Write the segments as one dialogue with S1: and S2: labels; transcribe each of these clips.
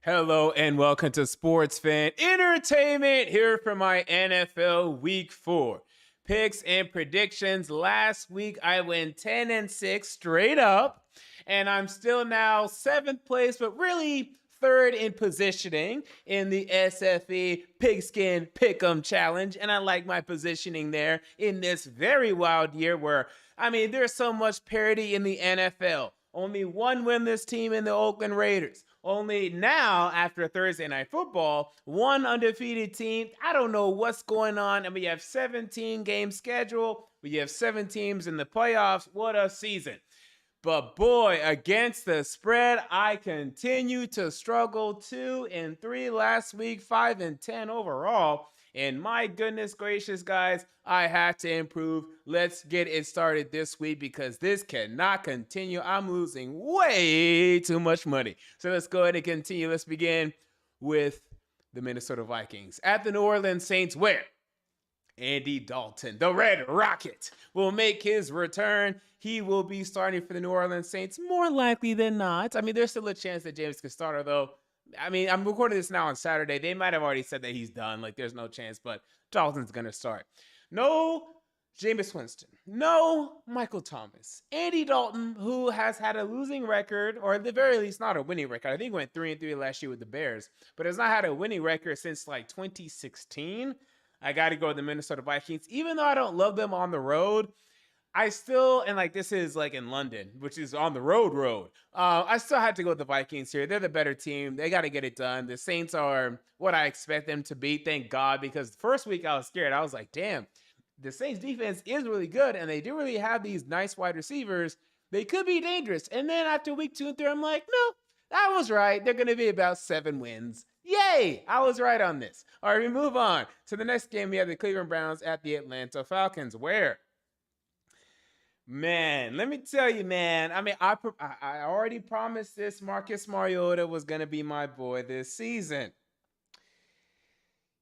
S1: Hello and welcome to Sports Fan Entertainment here for my NFL Week 4 picks and predictions. Last week I went 10-6 straight up, and I'm still now 7th place, but really third in positioning in the SFE Pigskin Pick'em Challenge. And I like my positioning there in this very wild year where, there's so much parity in the NFL. Only one winless team in the Oakland Raiders. Only now, after Thursday Night Football, one undefeated team. I don't know what's going on. And we have 17 game schedule. We have 7 teams in the playoffs. What a season. But boy, against the spread, I continue to struggle. 2-3 last week, 5-10 overall. And my goodness gracious, guys, I had to improve. Let's get it started this week because this cannot continue. I'm losing way too much money. So let's go ahead and continue. Let's begin with the Minnesota Vikings at the New Orleans Saints, where Andy Dalton, the Red Rocket, will make his return. He will be starting for the New Orleans Saints more likely than not. There's still a chance that James could start, although, I'm recording this now on Saturday. They might have already said that he's done. There's no chance, but Dalton's going to start. No Jameis Winston. No Michael Thomas. Andy Dalton, who has had a losing record, or at the very least not a winning record. I think he went 3-3 last year with the Bears, but has not had a winning record since 2016. I got to go with the Minnesota Vikings. Even though I don't love them on the road, I still, and this is in London, which is on the road. I still had to go with the Vikings here. They're the better team. They got to get it done. The Saints are what I expect them to be, thank God, because the first week I was scared. I was like, damn, the Saints defense is really good, and they do really have these nice wide receivers. They could be dangerous. And then after week 2 and 3, I'm like, no, I was right. They're going to be about 7 wins. Yay! I was right on this. All right, we move on to the next game. We have the Cleveland Browns at the Atlanta Falcons, where, man, let me tell you, man. I already promised this. Marcus Mariota was going to be my boy this season.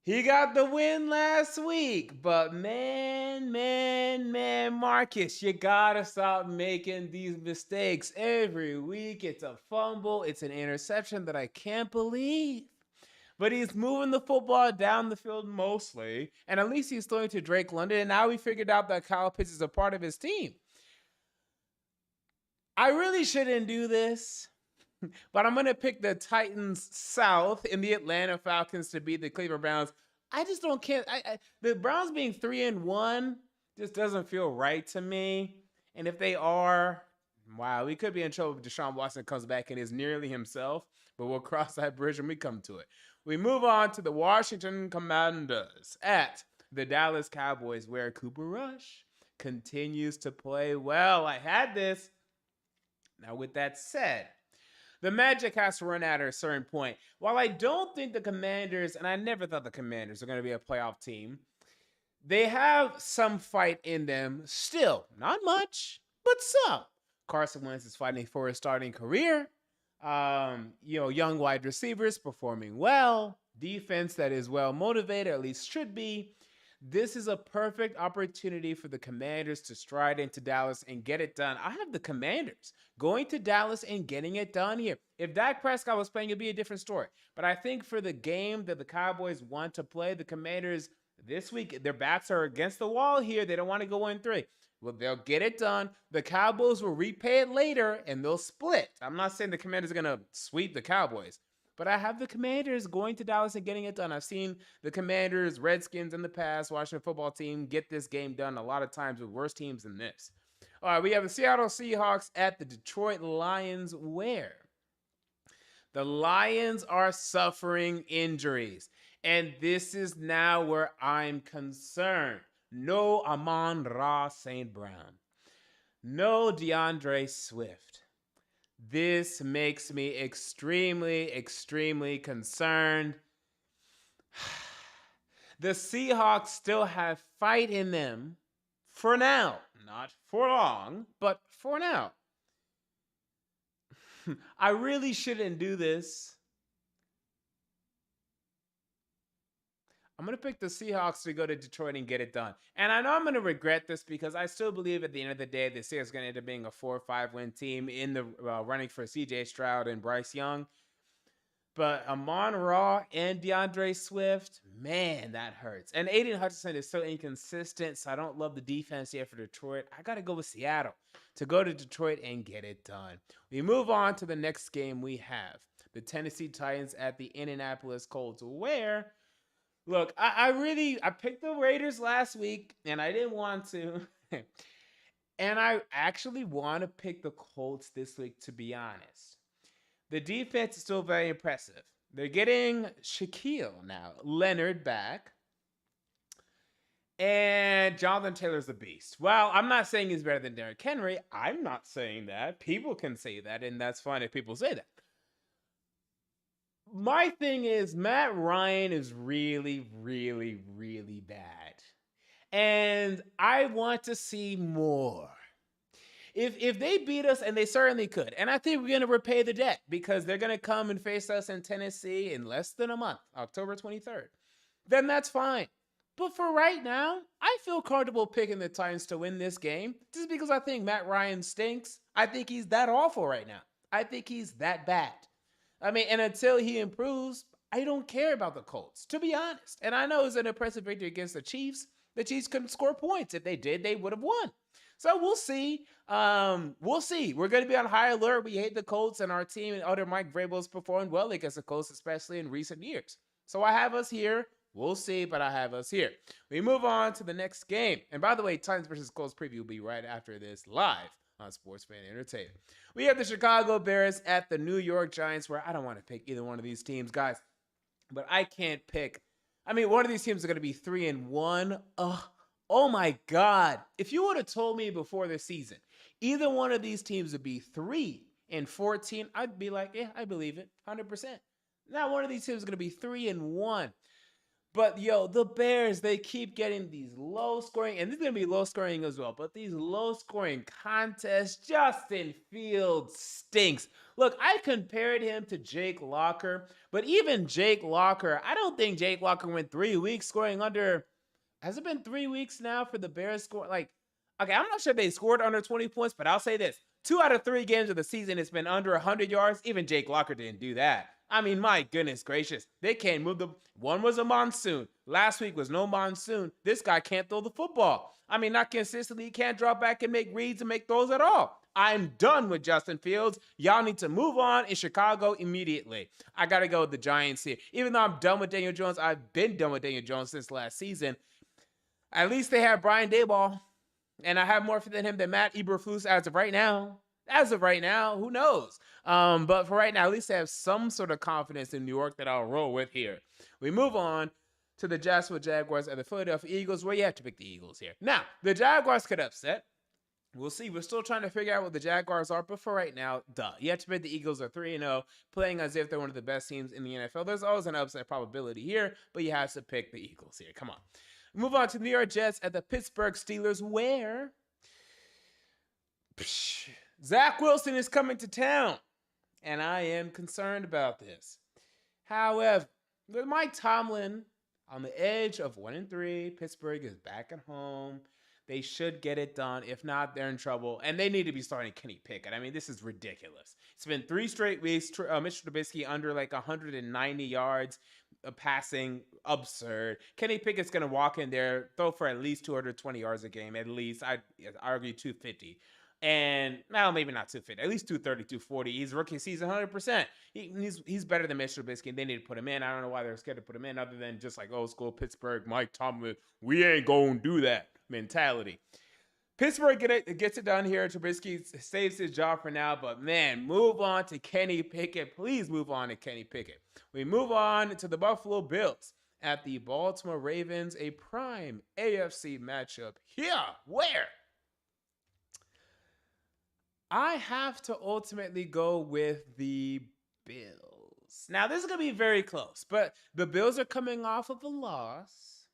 S1: He got the win last week, but man, Marcus, you gotta stop making these mistakes every week. It's a fumble. It's an interception that I can't believe. But he's moving the football down the field mostly, and at least he's throwing to Drake London, and now we figured out that Kyle Pitts is a part of his team. I really shouldn't do this, but I'm going to pick the Titans South and the Atlanta Falcons to beat the Cleveland Browns. I just don't care. The Browns being 3-1 just doesn't feel right to me. And if they are, wow, we could be in trouble if Deshaun Watson comes back and is nearly himself, but we'll cross that bridge when we come to it. We move on to the Washington Commanders at the Dallas Cowboys, where Cooper Rush continues to play well. I had this. Now, with that said, the magic has to run out at a certain point. While I don't think the Commanders, and I never thought the Commanders are going to be a playoff team, they have some fight in them still. Not much, but some. Carson Wentz is fighting for his starting career. Young wide receivers performing well. Defense that is well motivated, at least should be. This is a perfect opportunity for the Commanders to stride into Dallas and get it done. I have the Commanders going to Dallas and getting it done here. If Dak Prescott was playing, it'd be a different story. But I think for the game that the Cowboys want to play, the Commanders this week, their backs are against the wall here. They don't want to go in 3. Well, they'll get it done. The Cowboys will repay it later, and they'll split. I'm not saying the Commanders are going to sweep the Cowboys, but I have the Commanders going to Dallas and getting it done. I've seen the Commanders, Redskins in the past, Washington football team, get this game done a lot of times with worse teams than this. All right, we have the Seattle Seahawks at the Detroit Lions, where the Lions are suffering injuries. And this is now where I'm concerned. No Amon-Ra St. Brown. No DeAndre Swift. This makes me extremely, extremely concerned. The Seahawks still have fight in them for now. Not for long, but for now. I really shouldn't do this. I'm going to pick the Seahawks to go to Detroit and get it done. And I know I'm going to regret this because I still believe at the end of the day, the Seahawks are going to end up being a 4 or 5 win team in the running for CJ Stroud and Bryce Young. But Amon Ra and DeAndre Swift, man, that hurts. And Aiden Hutchinson is so inconsistent, so I don't love the defense yet for Detroit. I got to go with Seattle to go to Detroit and get it done. We move on to the next game we have. The Tennessee Titans at the Indianapolis Colts, where, look, I picked the Raiders last week, and I didn't want to. And I actually want to pick the Colts this week, to be honest. The defense is still very impressive. They're getting Shaquille now, Leonard back. And Jonathan Taylor's a beast. Well, I'm not saying he's better than Derrick Henry. I'm not saying that. People can say that, and that's fine if people say that. My thing is, Matt Ryan is really, really, really bad. And I want to see more. If they beat us, and they certainly could, and I think we're going to repay the debt because they're going to come and face us in Tennessee in less than a month, October 23rd, then that's fine. But for right now, I feel comfortable picking the Titans to win this game just because I think Matt Ryan stinks. I think he's that awful right now. I think he's that bad. I mean, and until he improves, I don't care about the Colts, to be honest. And I know it's an impressive victory against the Chiefs. The Chiefs couldn't score points. If they did, they would have won. So we'll see. We'll see. We're going to be on high alert. We hate the Colts, and our team and other Mike Vrabel's performed well against the Colts, especially in recent years. So I have us here. We'll see, but I have us here. We move on to the next game. And by the way, Titans versus Colts preview will be right after this live on Sports Fan Entertainment. We have the Chicago Bears at the New York Giants, where I don't want to pick either one of these teams, guys. But I can't pick. I mean, one of these teams is going to be 3-1. Oh my God. If you would have told me before the season, either one of these teams would be 3-14, I'd be like, yeah, I believe it, 100%. Now one of these teams is going to be 3-1. But, the Bears, they keep getting these low-scoring, and this is going to be low-scoring as well, but these low-scoring contests, Justin Fields stinks. Look, I compared him to Jake Locker, but even Jake Locker, I don't think Jake Locker went 3 weeks scoring under, has it been 3 weeks now for the Bears score? Okay, I'm not sure they scored under 20 points, but I'll say this. 2 out of 3 games of the season, it's been under 100 yards. Even Jake Locker didn't do that. I mean, my goodness gracious. They can't move one was a monsoon. Last week was no monsoon. This guy can't throw the football. I mean, not consistently. He can't drop back and make reads and make throws at all. I'm done with Justin Fields. Y'all need to move on in Chicago immediately. I got to go with the Giants here. Even though I'm done with Daniel Jones, I've been done with Daniel Jones since last season. At least they have Brian Daboll. And I have more faith in him than Matt Eberflus as of right now. As of right now, who knows? But for right now, at least I have some sort of confidence in New York that I'll roll with here. We move on to the Jacksonville Jaguars and the Philadelphia Eagles, where you have to pick the Eagles here. Now, the Jaguars could upset. We'll see. We're still trying to figure out what the Jaguars are, but for right now, you have to pick the Eagles are 3-0, playing as if they're one of the best teams in the NFL. There's always an upset probability here, but you have to pick the Eagles here. Come on. Move on to the New York Jets at the Pittsburgh Steelers, where Zach Wilson is coming to town, and I am concerned about this. However, with Mike Tomlin on the edge of 1-3, Pittsburgh is back at home. They should get it done. If not, they're in trouble, and they need to be starting Kenny Pickett. I mean, this is ridiculous. It's been 3 straight weeks. Mitchell Trubisky under 190 yards passing. Absurd. Kenny Pickett's going to walk in there, throw for at least 220 yards a game, at least. I'd argue 250. And, well, maybe not 250, at least 230, 240. He's rookie season 100%. He's better than Mitchell Trubisky, and they need to put him in. I don't know why they're scared to put him in other than just like old school Pittsburgh, Mike Tomlin, we ain't going to do that mentality. Pittsburgh gets it done here. Trubisky saves his job for now, but man, move on to Kenny Pickett. Please move on to Kenny Pickett. We move on to the Buffalo Bills at the Baltimore Ravens, a prime AFC matchup here, where I have to ultimately go with the Bills. Now, this is going to be very close, but the Bills are coming off of a loss.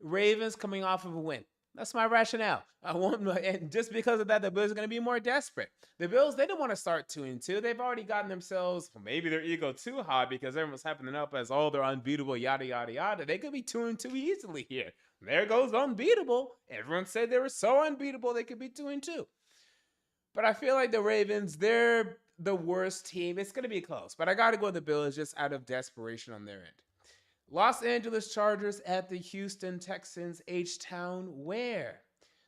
S1: Ravens coming off of a win. That's my rationale. And just because of that, the Bills are going to be more desperate. The Bills, they don't want to start 2-2. They've already gotten themselves, maybe their ego too high because everyone's hyping up as, they're unbeatable, yada, yada, yada. They could be 2-2 easily here. There goes unbeatable. Everyone said they were so unbeatable they could be 2-2. But I feel like the Ravens, they're the worst team. It's going to be close, but I got to go with the Bills just out of desperation on their end. Los Angeles Chargers at the Houston Texans, H-Town, where?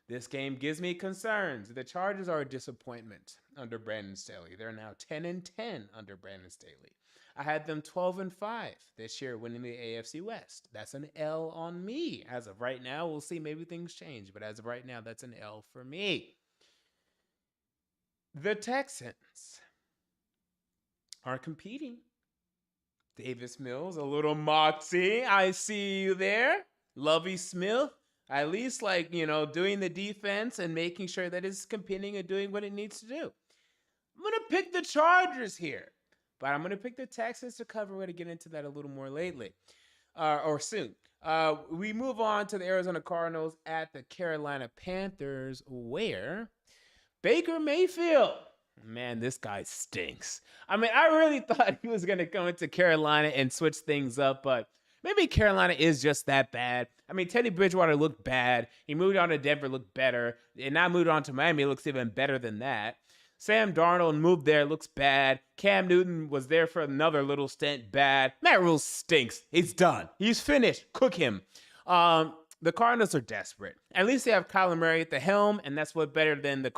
S1: This game gives me concerns. The Chargers are a disappointment under Brandon Staley. They're now 10-10 under Brandon Staley. I had them 12-5 this year, winning the AFC West. That's an L on me. As of right now, we'll see. Maybe things change, but as of right now, that's an L for me. The Texans are competing. Davis Mills, a little moxie. I see you there. Lovie Smith, at least doing the defense and making sure that it's competing and doing what it needs to do. I'm going to pick the Chargers here, but I'm going to pick the Texans to cover. We're going to get into that a little more soon. We move on to the Arizona Cardinals at the Carolina Panthers, where Baker Mayfield. Man, this guy stinks. I mean, I really thought he was going to come into Carolina and switch things up, but maybe Carolina is just that bad. I mean, Teddy Bridgewater looked bad. He moved on to Denver, looked better. And now moved on to Miami, looks even better than that. Sam Darnold moved there, looks bad. Cam Newton was there for another little stint, bad. Matt Rule stinks. He's done. He's finished. Cook him. The Cardinals are desperate. At least they have Kyler Murray at the helm, and that's what better than the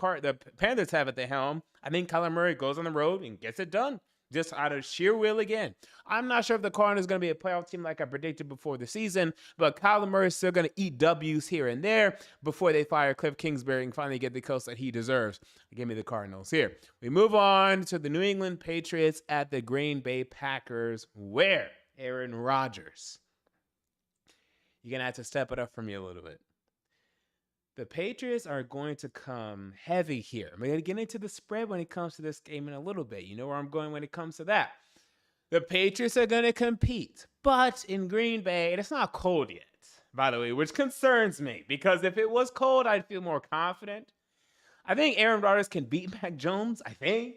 S1: Panthers have at the helm. I think Kyler Murray goes on the road and gets it done, just out of sheer will again. I'm not sure if the Cardinals are going to be a playoff team like I predicted before the season, but Kyler Murray is still going to eat W's here and there before they fire Cliff Kingsbury and finally get the coach that he deserves. Give me the Cardinals here. We move on to the New England Patriots at the Green Bay Packers, where Aaron Rodgers. You're going to have to step it up for me a little bit. The Patriots are going to come heavy here. I'm going to get into the spread when it comes to this game in a little bit. You know where I'm going when it comes to that. The Patriots are going to compete, but in Green Bay, and it's not cold yet, by the way, which concerns me, because if it was cold, I'd feel more confident. I think Aaron Rodgers can beat Mac Jones. I think.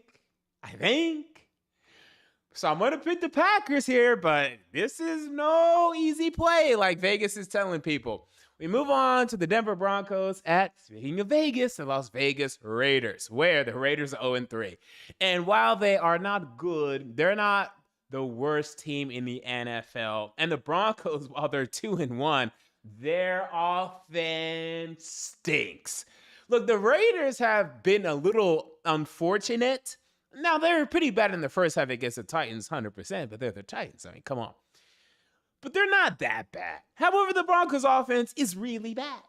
S1: So I'm going to pick the Packers here, but this is no easy play like Vegas is telling people. We move on to the Denver Broncos at, speaking of Vegas, the Las Vegas Raiders, where the Raiders are 0-3. And while they are not good, they're not the worst team in the NFL. And the Broncos, while they're 2-1, their offense stinks. Look, the Raiders have been a little unfortunate. Now, they're pretty bad in the first half against the Titans, 100%, but they're the Titans. I mean, come on. But they're not that bad. However, the Broncos offense is really bad.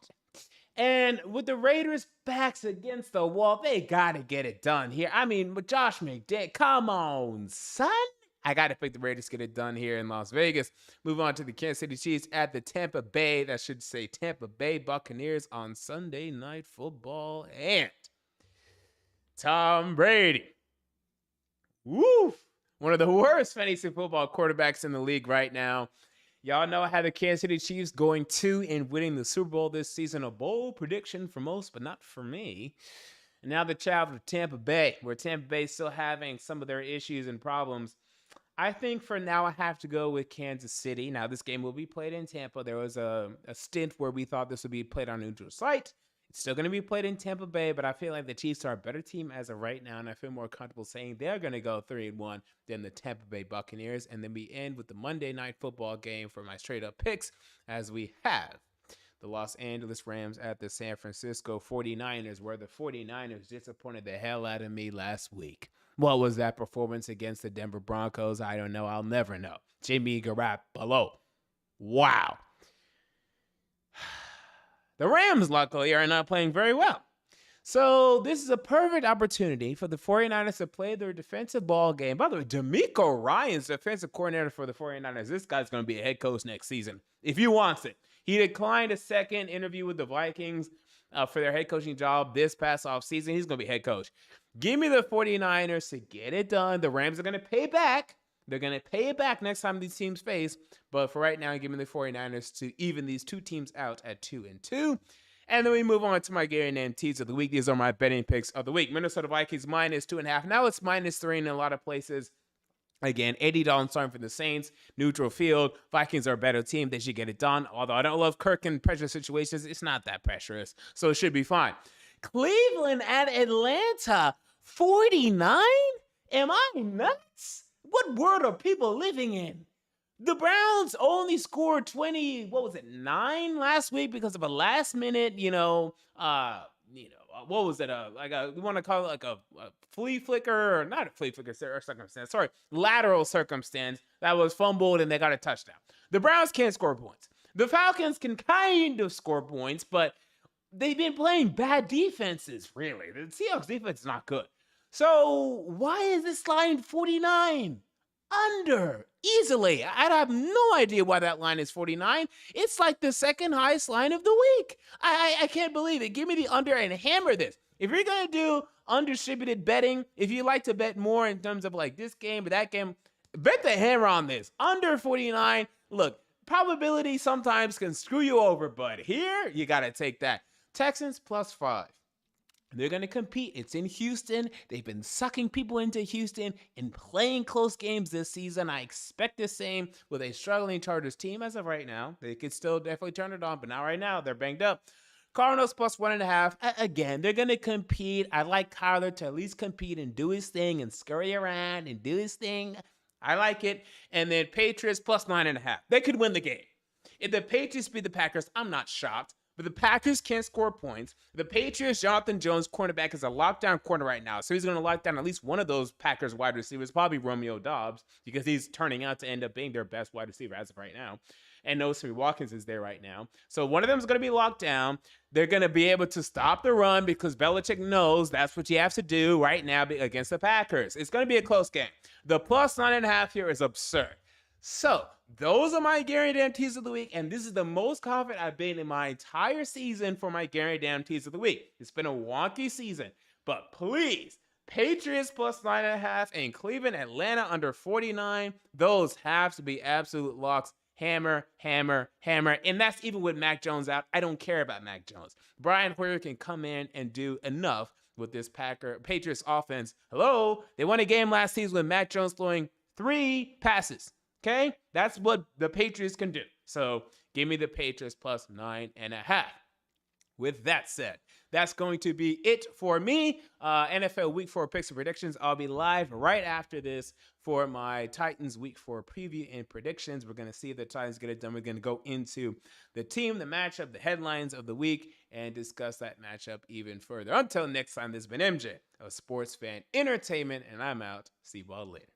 S1: And with the Raiders' backs against the wall, they got to get it done here. I mean, with Josh McDaniels, come on, son. I got to pick the Raiders to get it done here in Las Vegas. Move on to the Kansas City Chiefs at the Tampa Bay Buccaneers on Sunday Night Football. And Tom Brady. Woo! One of the worst fantasy football quarterbacks in the league right now. Y'all know I had the Kansas City Chiefs going to and winning the Super Bowl this season. A bold prediction for most, but not for me. And now the child of Tampa Bay, where Tampa Bay is still having some of their issues and problems. I think for now I have to go with Kansas City. Now this game will be played in Tampa. There was a stint where we thought this would be played on a neutral site. It's still going to be played in Tampa Bay, but I feel like the Chiefs are a better team as of right now, and I feel more comfortable saying they're going to go 3-1 than the Tampa Bay Buccaneers. And then we end with the Monday Night Football game for my straight-up picks, as we have the Los Angeles Rams at the San Francisco 49ers, where the 49ers disappointed the hell out of me last week. What was that performance against the Denver Broncos? I don't know. I'll never know. Jimmy Garoppolo. Wow. The Rams, luckily, are not playing very well. So this is a perfect opportunity for the 49ers to play their defensive ball game. By the way, DeMeco Ryans defensive coordinator for the 49ers. This guy's going to be a head coach next season if he wants it. He declined a second interview with the Vikings for their head coaching job this past offseason. He's going to be head coach. Give me the 49ers to get it done. The Rams are going to pay back. They're going to pay it back next time these teams face. But for right now, give me the 49ers to even these two teams out at 2-2. And then we move on to my guarantees of the week. These are my betting picks of the week. Minnesota Vikings -2.5. Now it's -3 in a lot of places. Again, $80 starting for the Saints. Neutral field. Vikings are a better team. They should get it done. Although I don't love Kirk in pressure situations, it's not that pressurous. So it should be fine. Cleveland at Atlanta. 49? Am I nuts? What world are people living in? The Browns only scored 9 last week because of a last minute, what was it? We want to call it like a flea flicker, or not a flea flicker circumstance. Sorry, lateral circumstance that was fumbled and they got a touchdown. The Browns can't score points. The Falcons can kind of score points, but they've been playing bad defenses, really. The Seahawks defense is not good. So why is this line 49? Under easily. I have no idea why that line is 49. It's like the second highest line of the week. I can't believe it. Give me the under and hammer this. If you're going to do undistributed betting, if you like to bet more in terms of like this game or that game, bet the hammer on this. Under 49. Look, probability sometimes can screw you over, but here you got to take that. Texans +5. They're going to compete. It's in Houston. They've been sucking people into Houston and playing close games this season. I expect the same with a struggling Chargers team as of right now. They could still definitely turn it on, but not right now. They're banged up. Cardinals +1.5. Again, they're going to compete. I like Kyler to at least compete and do his thing and scurry around and do his thing. I like it. And then Patriots +9.5. They could win the game. If the Patriots beat the Packers, I'm not shocked. But the Packers can't score points. The Patriots, Jonathan Jones, cornerback, is a lockdown corner right now. So he's going to lock down at least one of those Packers wide receivers, probably Romeo Doubs, because he's turning out to end up being their best wide receiver as of right now. And no, Sammy Watkins is there right now. So one of them is going to be locked down. They're going to be able to stop the run because Belichick knows that's what you have to do right now against the Packers. It's going to be a close game. The +9.5 here is absurd. So those are my guarantees of the week, and this is the most confident I've been in my entire season for my guarantees of the week. It's been a wonky season, but please, Patriots +9.5 and Cleveland, Atlanta under 49. Those have to be absolute locks. Hammer, hammer, hammer. And that's even with Mac Jones out. I don't care about Mac Jones. Brian Hoyer can come in and do enough with this Patriots offense. Hello? They won a game last season with Mac Jones throwing 3 passes. Okay? That's what the Patriots can do. So give me the Patriots +9.5. With that said, that's going to be it for me. NFL Week 4 picks and predictions. I'll be live right after this for my Titans Week 4 preview and predictions. We're going to see if the Titans get it done. We're going to go into the team, the matchup, the headlines of the week, and discuss that matchup even further. Until next time, this has been MJ of Sports Fan Entertainment, and I'm out. See you all later.